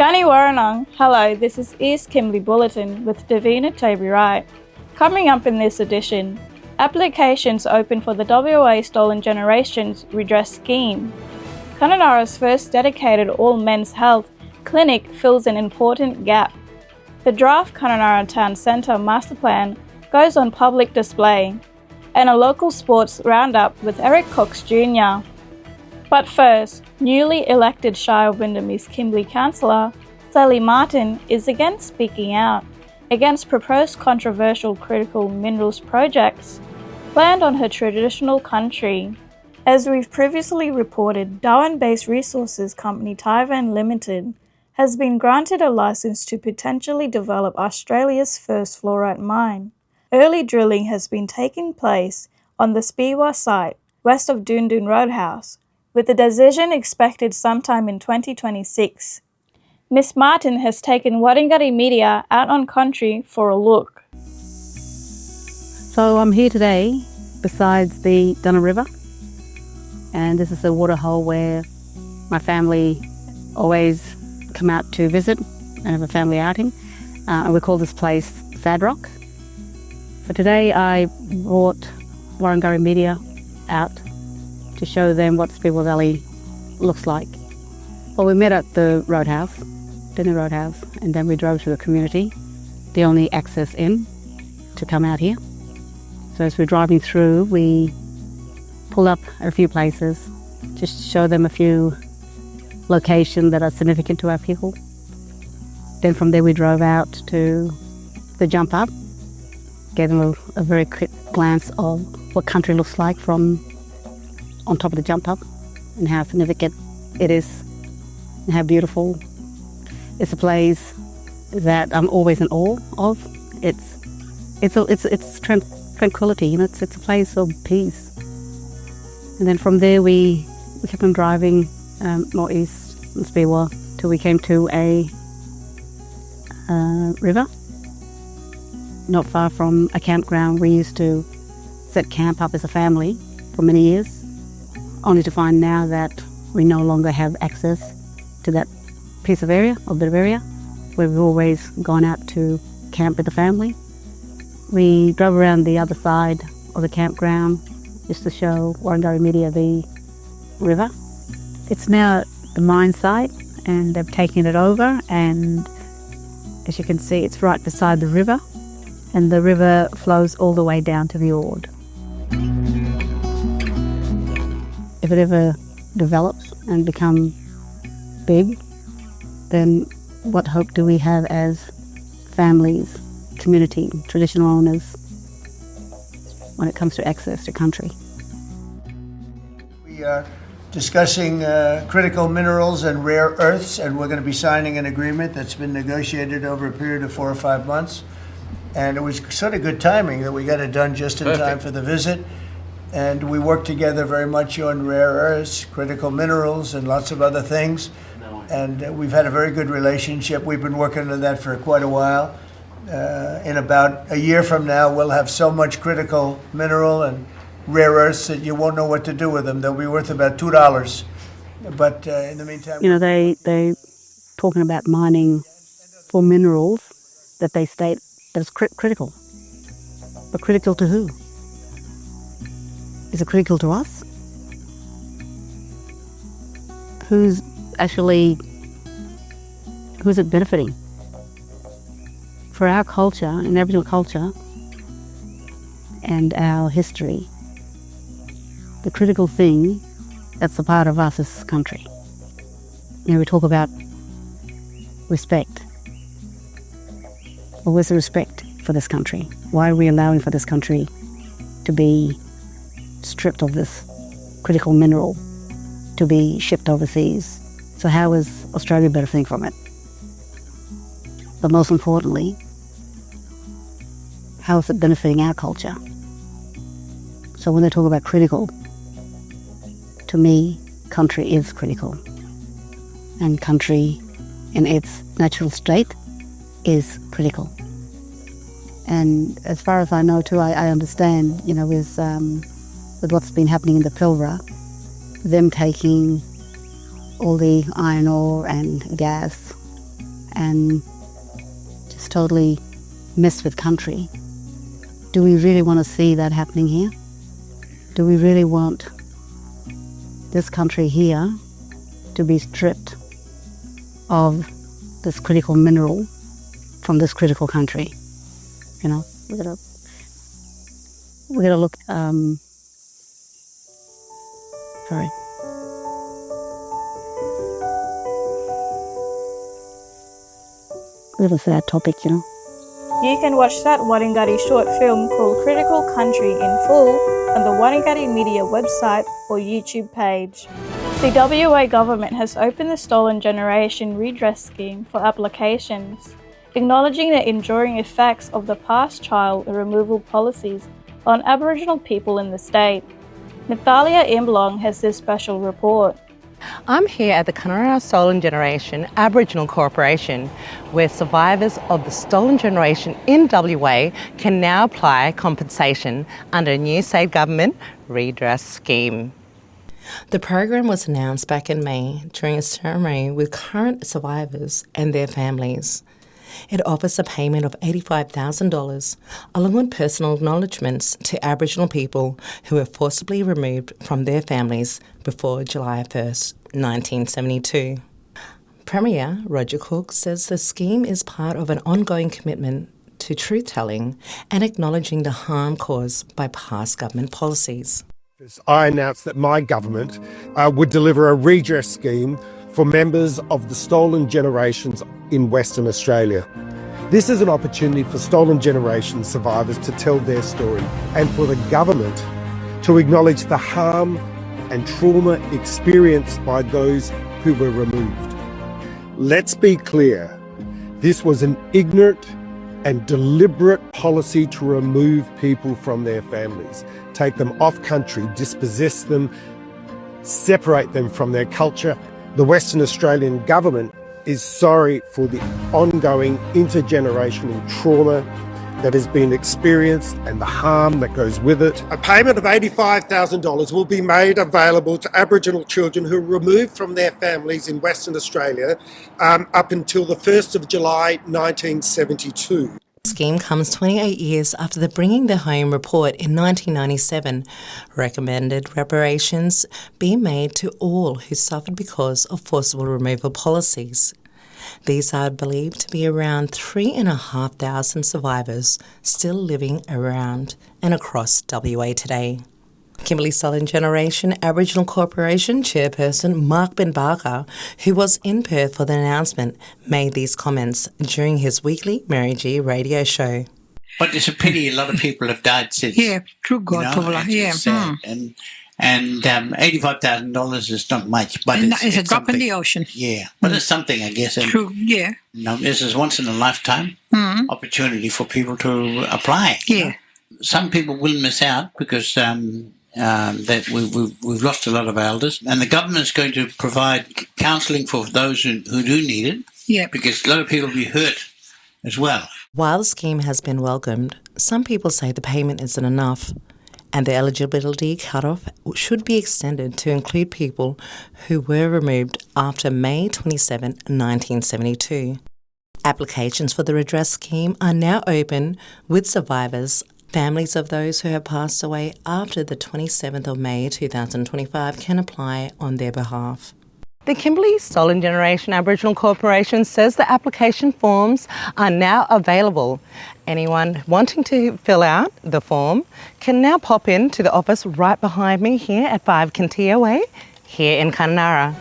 Gani Waranang, hello, this is East Kimberley Bulletin with Davina Toby Wright. Coming up in this edition, applications open for the WA Stolen Generations Redress Scheme. Kununurra's first dedicated all-men's health clinic fills an important gap. The draft Kununurra Town Centre Masterplan goes on public display, and a local sports roundup with Eric Cox Jr. But first, newly elected Shire of Wyndham East Kimberley Councillor Sally Martin is again speaking out against proposed controversial critical minerals projects planned on her traditional country. As we've previously reported, Darwin-based resources company Taiwan Limited has been granted a license to potentially develop Australia's first fluorite mine. Early drilling has been taking place on the Speewah site west of Doon Doon Roadhouse, with the decision expected sometime in 2026. Miss Martin has taken Waringarri media out on country for a look. So I'm here today beside the Dunna River, and this is the waterhole where my family always come out to visit and have a family outing, and we call this place Sad Rock. So today I brought Waringarri media out to show them what Speewah Valley looks like. Well, we met at the roadhouse, Dinner Roadhouse, and then we drove to the community, the only access in to come out here. So as we're driving through, we pull up at a few places, just show them a few locations that are significant to our people. Then from there we drove out to the jump up, gave them a very quick glance of what country looks like from on top of the jump up and how significant it is and how beautiful. It's a place that I'm always in awe of. It's tranquility, you know, it's a place of peace. And then from there we kept on driving northeast in Speewah till we came to a river not far from a campground. We used to set camp up as a family for many years, only to find now that we no longer have access to that piece of area, or bit of area, where we've always gone out to camp with the family. We drove around the other side of the campground just to show Waringarri media the river. It's now the mine site and they've taken it over, and as you can see it's right beside the river, and the river flows all the way down to the Ord. If it ever develops and becomes big, then what hope do we have as families, community, traditional owners when it comes to access to country? We are discussing critical minerals and rare earths, and we're going to be signing an agreement that's been negotiated over a period of 4 or 5 months. And it was sort of good timing that we got it done just in time for the visit. And we work together very much on rare earths, critical minerals, and lots of other things. And we've had a very good relationship. We've been working on that for quite a while. In about a year from now, we'll have so much critical mineral and rare earths that you won't know what to do with them. They'll be worth about $2. But in the meantime... You know, they're talking about mining for minerals that they state that is critical. But critical to who? Is it critical to us? Who's it benefiting? For our culture and Aboriginal culture and our history, the critical thing that's a part of us is this country. You know, we talk about respect. Well, where's the respect for this country? Why are we allowing for this country to be stripped of this critical mineral, to be shipped overseas? So how is Australia benefiting from it? But most importantly, how is it benefiting our culture? So when they talk about critical, to me, country is critical. And country in its natural state is critical. And as far as I know too, I understand, you know, with what's been happening in the Pilbara, them taking all the iron ore and gas and just totally mess with country. Do we really want to see that happening here? Do we really want this country here to be stripped of this critical mineral from this critical country? You know, we're gonna look. Sorry. A bit of a sad topic, you know. You can watch that Waringarri short film called Critical Country in full on the Waringarri Media website or YouTube page. The WA government has opened the Stolen Generation Redress Scheme for applications, acknowledging the enduring effects of the past child removal policies on Aboriginal people in the state. Nathalia Imblong has this special report. I'm here at the Kununurra Stolen Generation Aboriginal Corporation, where survivors of the stolen generation in WA can now apply compensation under a new state government redress scheme. The program was announced back in May during a ceremony with current survivors and their families. It offers a payment of $85,000 along with personal acknowledgements to Aboriginal people who were forcibly removed from their families before July 1st, 1972. Premier Eric Cox says the scheme is part of an ongoing commitment to truth-telling and acknowledging the harm caused by past government policies. I announced that my government would deliver a redress scheme for members of the stolen generations in Western Australia. This is an opportunity for stolen generation survivors to tell their story and for the government to acknowledge the harm and trauma experienced by those who were removed. Let's be clear, this was an ignorant and deliberate policy to remove people from their families, take them off country, dispossess them, separate them from their culture. The Western Australian government is sorry for the ongoing intergenerational trauma that has been experienced and the harm that goes with it. A payment of $85,000 will be made available to Aboriginal children who were removed from their families in Western Australia up until the 1st of July 1972. The scheme comes 28 years after the Bringing the Home report in 1997 recommended reparations be made to all who suffered because of forcible removal policies. These are believed to be around 3,500 survivors still living around and across WA today. Kimberley Stolen Generation Aboriginal Corporation Chairperson Mark Ben Barker, who was in Perth for the announcement, made these comments during his weekly Mary G radio show. But it's a pity a lot of people have died since. Yeah, true God, yeah. Sad. And $85,000 is not much, but it's a drop in the ocean. Yeah, but it's something, I guess. And, true, yeah. You know, this is once in a lifetime opportunity for people to apply. Yeah. Some people will miss out because that we've lost a lot of elders, and the government's going to provide counselling for those who do need it. Yeah, because a lot of people will be hurt as well. While the scheme has been welcomed, some people say the payment isn't enough, and the eligibility cutoff should be extended to include people who were removed after May 27, 1972. Applications for the redress scheme are now open, with survivors, families of those who have passed away after the 27th of May 2025 can apply on their behalf. The Kimberley Stolen Generation Aboriginal Corporation says the application forms are now available. Anyone wanting to fill out the form can now pop in to the office right behind me here at 5 Kintia Way, here in Kununurra.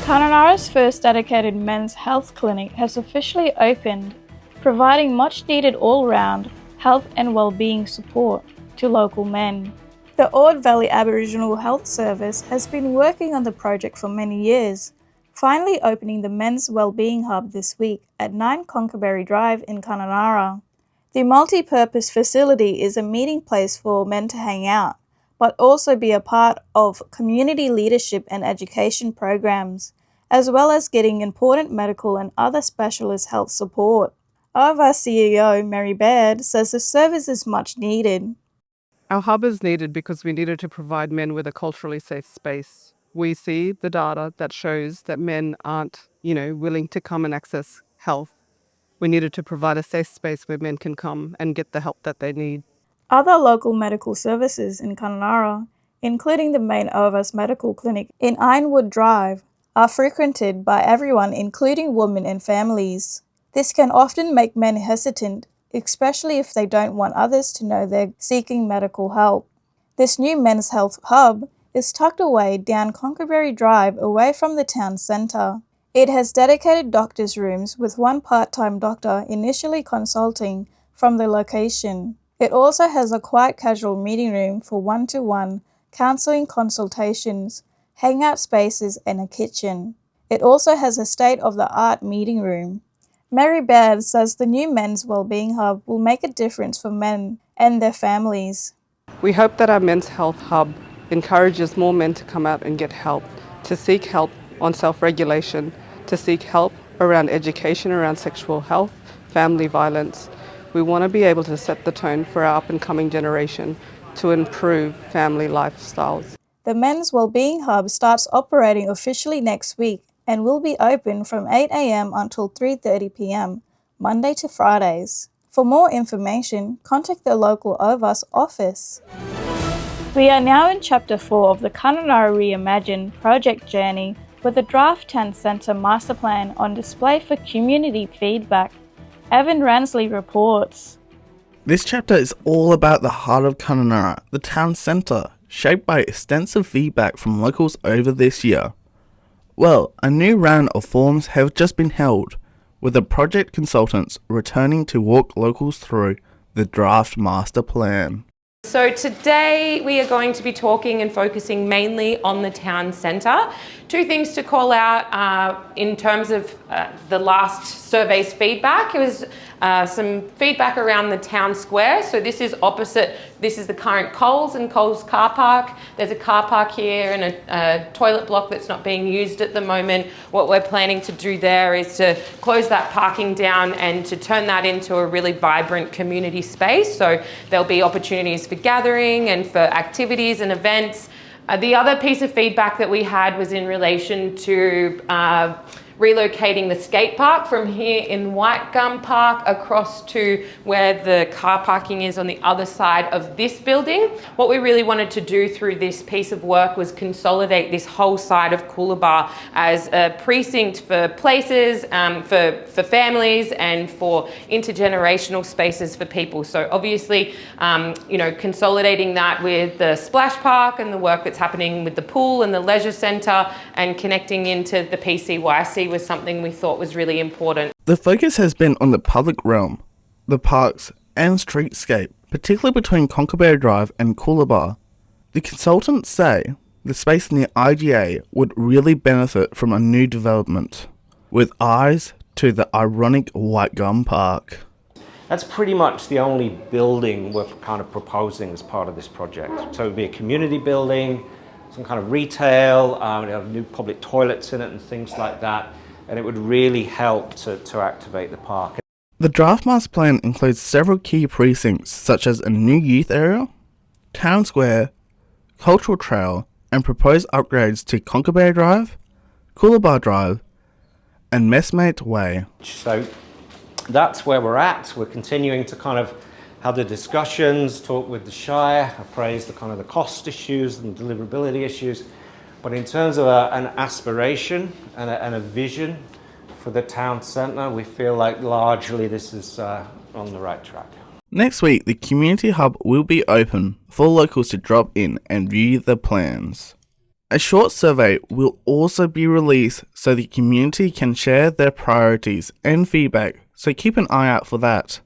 Kununurra's first dedicated men's health clinic has officially opened, providing much needed all-round health and well-being support to local men. The Ord Valley Aboriginal Health Service has been working on the project for many years, finally opening the Men's Wellbeing Hub this week at 9 Conkerberry Drive in Kununurra. The multi-purpose facility is a meeting place for men to hang out, but also be a part of community leadership and education programs, as well as getting important medical and other specialist health support. OVA CEO Mary Baird says the service is much needed. Our hub is needed because we needed to provide men with a culturally safe space. We see the data that shows that men aren't, willing to come and access health, we needed to provide a safe space where men can come and get the help that they need. Other local medical services in Kununurra, including the main OVAS Medical Clinic in Ironwood Drive, are frequented by everyone, including women and families. This can often make men hesitant, especially if they don't want others to know they're seeking medical help. This new men's health hub is tucked away down Conkerberry Drive away from the town centre. It has dedicated doctors' rooms with one part-time doctor initially consulting from the location. It also has a quiet casual meeting room for one-to-one counselling consultations, hangout spaces and a kitchen. It also has a state-of-the-art meeting room. Mary Baird says the new Men's Wellbeing Hub will make a difference for men and their families. We hope that our men's health hub encourages more men to come out and get help, to seek help on self-regulation, to seek help around education around sexual health, family violence. We want to be able to set the tone for our up-and-coming generation to improve family lifestyles. The Men's Wellbeing Hub starts operating officially next week and will be open from 8 a.m. until 3:30 p.m, Monday to Fridays. For more information, contact the local OVAS office. We are now in Chapter 4 of the Kununurra Reimagine project journey with the Draft Town Centre Masterplan on display for community feedback. Evan Ransley reports. This chapter is all about the heart of Kununurra, the town centre, shaped by extensive feedback from locals over this year. Well, a new round of forums have just been held, with the project consultants returning to walk locals through the draft master plan. So today we are going to be talking and focusing mainly on the town centre. Two things to call out in terms of the last survey's feedback. It was some feedback around the town square. So this is opposite, this is the current Coles and Coles car park. There's a car park here and a toilet block that's not being used at the moment. What we're planning to do there is to close that parking down and to turn that into a really vibrant community space. So there'll be opportunities for gathering and for activities and events. The other piece of feedback that we had was in relation to relocating the skate park from here in White Gum Park across to where the car parking is on the other side of this building. What we really wanted to do through this piece of work was consolidate this whole side of Coolabah as a precinct for places, for families and for intergenerational spaces for people. So obviously, consolidating that with the splash park and the work that's happening with the pool and the leisure centre and connecting into the PCYC was something we thought was really important. The focus has been on the public realm, the parks and streetscape, particularly between Conkerberry Drive and Coolabah. The consultants say the space in the IGA would really benefit from a new development, with eyes to the ironic White Gum Park. That's pretty much the only building we're kind of proposing as part of this project. So it would be a community building, some kind of retail, have new public toilets in it and things like that, and it would really help to activate the park. The draft master plan includes several key precincts such as a new youth area, town square, cultural trail, and proposed upgrades to Conkerberry Drive, Coolabah Drive, and Messmate Way. So that's where we're at. We're continuing to kind of have the discussions, talk with the Shire, appraise the kind of the cost issues and deliverability issues. But in terms of an aspiration and a vision for the town centre, we feel like largely this is on the right track. Next week, the community hub will be open for locals to drop in and view the plans. A short survey will also be released so the community can share their priorities and feedback, so keep an eye out for that.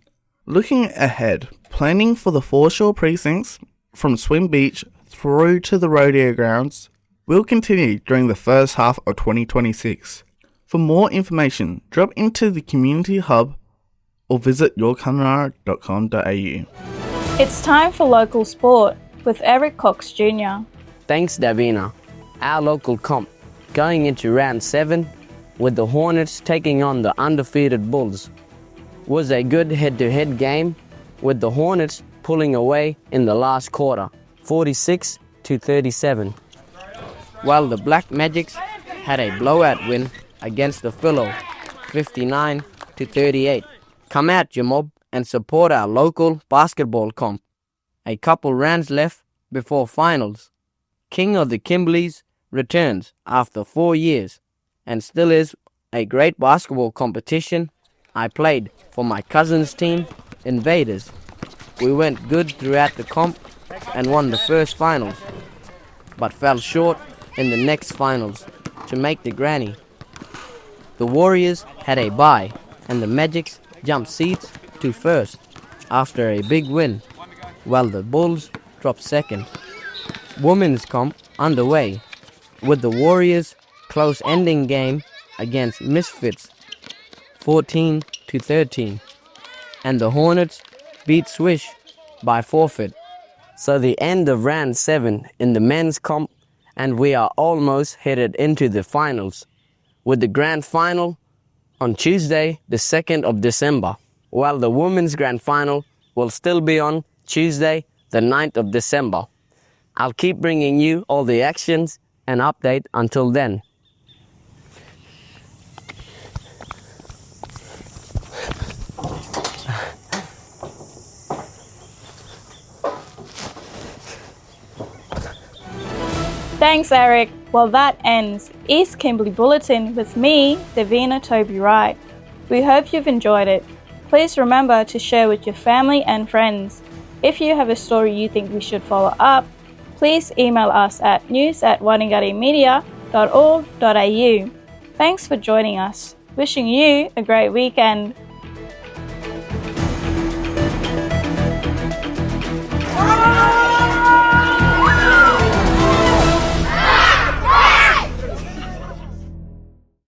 Looking ahead, planning for the foreshore precincts from Swim Beach through to the rodeo grounds will continue during the first half of 2026. For more information, drop into the community hub or visit yourkununurra.com.au. It's time for local sport with Eric Cox Jr. Thanks, Davina. Our local comp going into round 7 with the Hornets taking on the undefeated Bulls was a good head-to-head game with the Hornets pulling away in the last quarter, 46-37. While the Black Magics had a blowout win against the Philo, 59 to 38. Come out, you mob, and support our local basketball comp. A couple rounds left before finals. King of the Kimberleys returns after 4 years and still is a great basketball competition. I played for my cousin's team, Invaders. We went good throughout the comp and won the first finals, but fell short in the next finals to make the granny. The Warriors had a bye and the Magics jumped seats to first after a big win, while the Bulls dropped second. Women's comp underway with the Warriors close ending game against Misfits 14-13, and the Hornets beat Swish by forfeit. So the end of round 7 in the men's comp, and we are almost headed into the finals, with the grand final on Tuesday the 2nd of December, while the women's grand final will still be on Tuesday the 9th of December. I'll keep bringing you all the actions and update until then. Thanks, Eric. Well, that ends East Kimberley Bulletin with me, Davina Toby Wright. We hope you've enjoyed it. Please remember to share with your family and friends. If you have a story you think we should follow up, please email us at news@waringarrimedia.org.au. Thanks for joining us. Wishing you a great weekend.